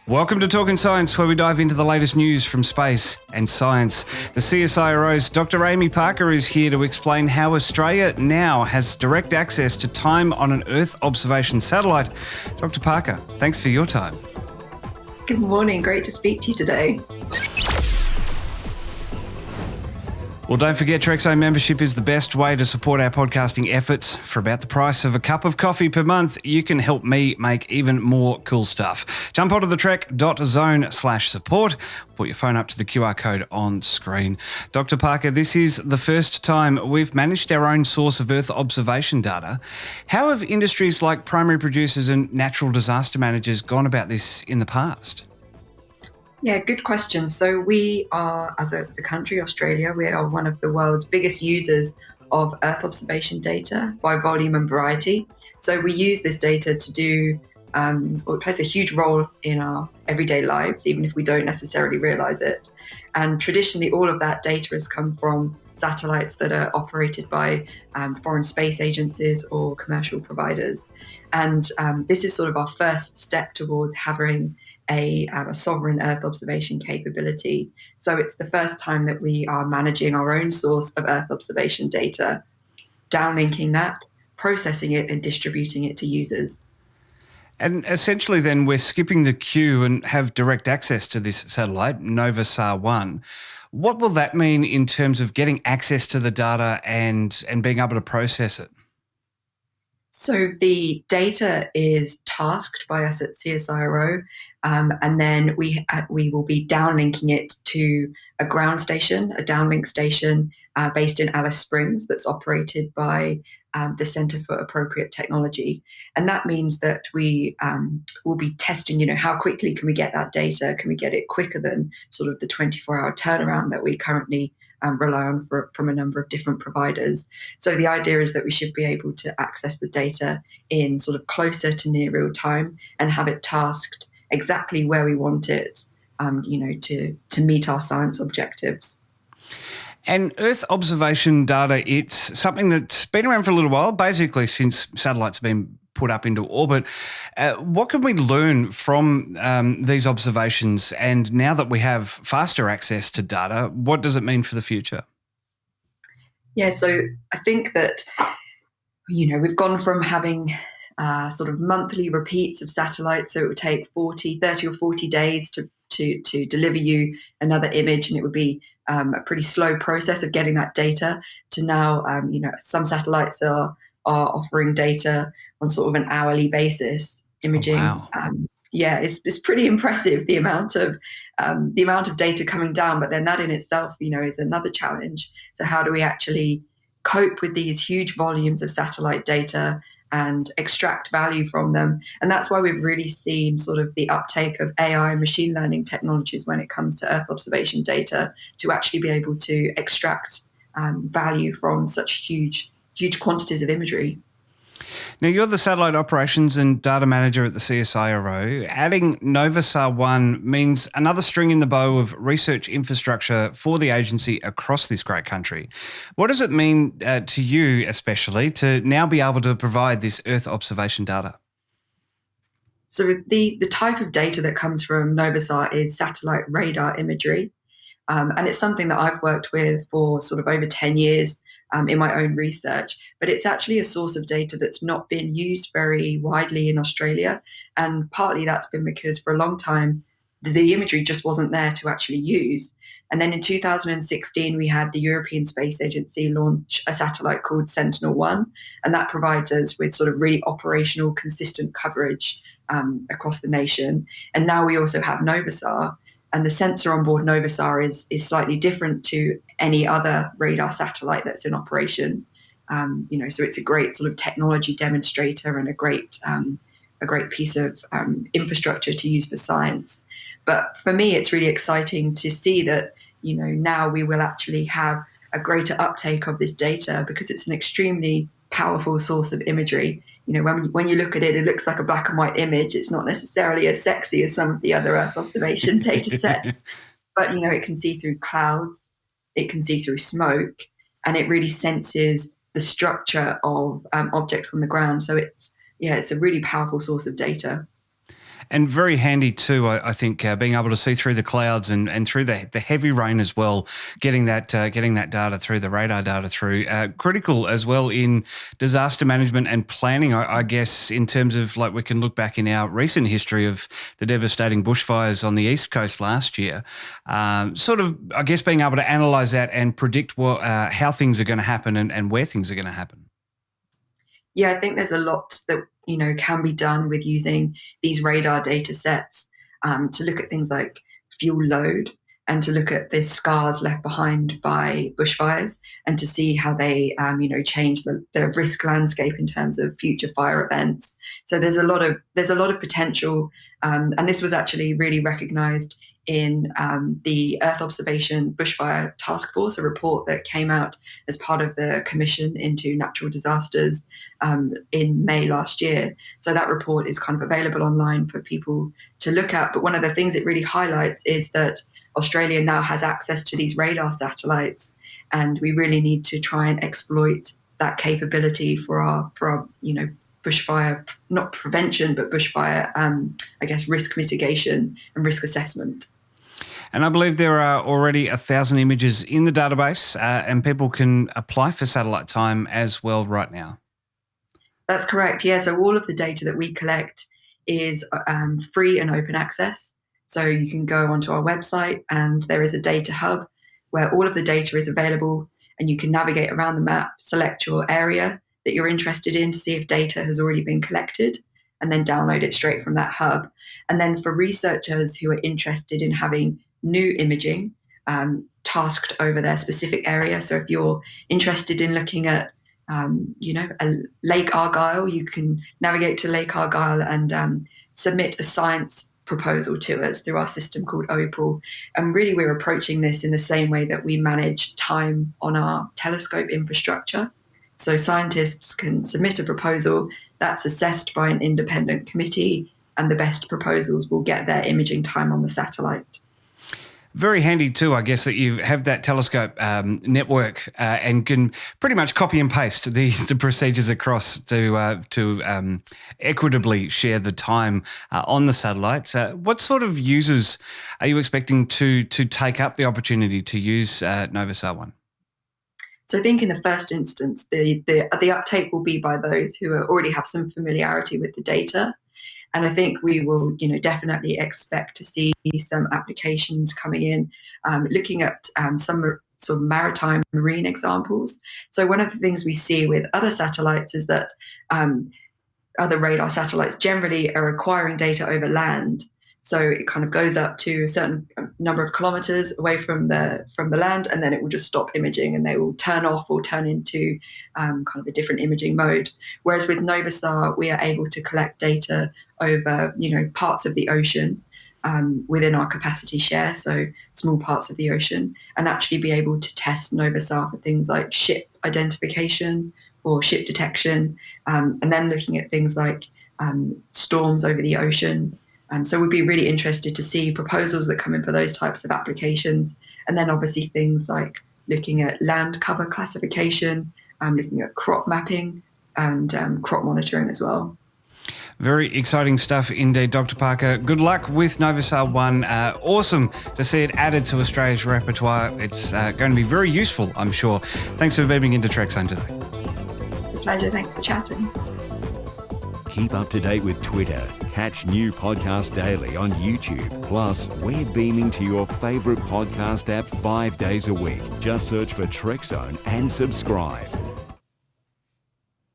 Welcome to Talking Science, where we dive into the latest news from space and science. The CSIRO's Dr Amy Parker is here to explain how Australia now has direct access to time on an Earth observation satellite. Dr Parker, thanks for your time. Good morning. Great to speak to you today. Well, don't forget, Trekzone membership is the best way to support our podcasting efforts. For about the price of a cup of coffee per month, you can help me make even more cool stuff. Jump onto the trek.zone/support. Put your phone up to the QR code on screen. Dr. Parker, this is the first time we've managed our own source of Earth observation data. How have industries like primary producers and natural disaster managers gone about this in the past? Yeah, good question. So we are, as a country, Australia, we are one of the world's biggest users of Earth observation data by volume and variety. So we use this data to do, it plays a huge role in our everyday lives, even if we don't necessarily realize it. And traditionally, all of that data has come from satellites that are operated by foreign space agencies or commercial providers. And this is sort of our first step towards having a sovereign Earth observation capability. So it's the first time that we are managing our own source of Earth observation data, downlinking that, processing it and distributing it to users. And essentially then we're skipping the queue and have direct access to this satellite, NovaSAR 1. What will that mean in terms of getting access to the data and being able to process it? So the data is tasked by us at CSIRO, and then we will be downlinking it to a ground station, a downlink station based in Alice Springs that's operated by the Centre for Appropriate Technology. And that means that we will be testing, how quickly can we get that data? Can we get it quicker than sort of the 24-hour turnaround that we currently rely on from a number of different providers. So the idea is that we should be able to access the data in sort of closer to near real time and have it tasked exactly where we want it, to meet our science objectives. And Earth observation data, it's something that's been around for a little while, basically since satellites have been put up into orbit. What can we learn from these observations? And now that we have faster access to data, what does it mean for the future? Yeah, so I think that, we've gone from having sort of monthly repeats of satellites. So it would take 30 or 40 days to deliver you another image, and it would be a pretty slow process of getting that data, to now, some satellites are offering data on sort of an hourly basis, imaging. Oh, wow. It's pretty impressive, the amount of data coming down. But then that in itself, is another challenge. So how do we actually cope with these huge volumes of satellite data and extract value from them? And that's why we've really seen sort of the uptake of AI and machine learning technologies when it comes to Earth observation data, to actually be able to extract value from such huge quantities of imagery. Now, you're the Satellite Operations and Data Manager at the CSIRO. Adding NovaSAR 1 means another string in the bow of research infrastructure for the agency across this great country. What does it mean to you, especially, to now be able to provide this Earth observation data? So the type of data that comes from NovaSAR is satellite radar imagery. And it's something that I've worked with for sort of over 10 years in my own research, but it's actually a source of data that's not been used very widely in Australia. And partly that's been because for a long time, the imagery just wasn't there to actually use. And then in 2016, we had the European Space Agency launch a satellite called Sentinel-1, and that provides us with sort of really operational, consistent coverage across the nation. And now we also have NovaSAR. And the sensor on board NovaSAR is slightly different to any other radar satellite that's in operation. So it's a great sort of technology demonstrator and a great piece of infrastructure to use for science. But for me, it's really exciting to see that, now we will actually have a greater uptake of this data, because it's an extremely powerful source of imagery. When you look at it, it looks like a black and white image. It's not necessarily as sexy as some of the other Earth observation data sets, but it can see through clouds, it can see through smoke, and it really senses the structure of objects on the ground. So it's a really powerful source of data. And very handy too, I think, being able to see through the clouds and through the heavy rain as well, getting that data through, the radar data through, critical as well in disaster management and planning, I guess, in terms of like we can look back in our recent history of the devastating bushfires on the East Coast last year, sort of, I guess, being able to analyse that and predict how things are going to happen and where things are going to happen. Yeah, I think there's a lot that can be done with using these radar data sets to look at things like fuel load and to look at the scars left behind by bushfires and to see how they change the risk landscape in terms of future fire events. So there's a lot of potential, and this was actually really recognised in the Earth Observation Bushfire Task Force, a report that came out as part of the Commission into Natural Disasters in May last year. So that report is kind of available online for people to look at. But one of the things it really highlights is that Australia now has access to these radar satellites, and we really need to try and exploit that capability for our bushfire, not prevention, but bushfire, risk mitigation and risk assessment. And I believe there are already 1,000 images in the database, and people can apply for satellite time as well right now. That's correct. Yeah. So all of the data that we collect is free and open access. So you can go onto our website and there is a data hub where all of the data is available, and you can navigate around the map, select your area that you're interested in to see if data has already been collected, and then download it straight from that hub. And then for researchers who are interested in having new imaging tasked over their specific area. So if you're interested in looking at, a Lake Argyll, you can navigate to Lake Argyll and submit a science proposal to us through our system called OPAL. And really we're approaching this in the same way that we manage time on our telescope infrastructure. So scientists can submit a proposal that's assessed by an independent committee, and the best proposals will get their imaging time on the satellite. Very handy too, I guess, that you have that telescope network and can pretty much copy and paste the procedures across to equitably share the time on the satellite. What sort of users are you expecting to take up the opportunity to use NovaSAR 1? So I think in the first instance, the uptake will be by those who already have some familiarity with the data. And I think we will, definitely expect to see some applications coming in, looking at some sort of maritime marine examples. So one of the things we see with other satellites is that other radar satellites generally are acquiring data over land. So it kind of goes up to a certain number of kilometers away from the land, and then it will just stop imaging and they will turn off or turn into kind of a different imaging mode. Whereas with NovaSAR, we are able to collect data over, parts of the ocean within our capacity share, so small parts of the ocean, and actually be able to test NovaSAR for things like ship identification or ship detection, and then looking at things like storms over the ocean. So we'd be really interested to see proposals that come in for those types of applications. And then obviously things like looking at land cover classification, looking at crop mapping and crop monitoring as well. Very exciting stuff indeed, Dr. Parker. Good luck with NovaSAR 1. Awesome to see it added to Australia's repertoire. It's going to be very useful, I'm sure. Thanks for beaming into Trekzone today. It's a pleasure. Thanks for chatting. Keep up to date with Twitter. Catch new podcasts daily on YouTube. Plus, we're beaming to your favourite podcast app 5 days a week. Just search for Trekzone and subscribe.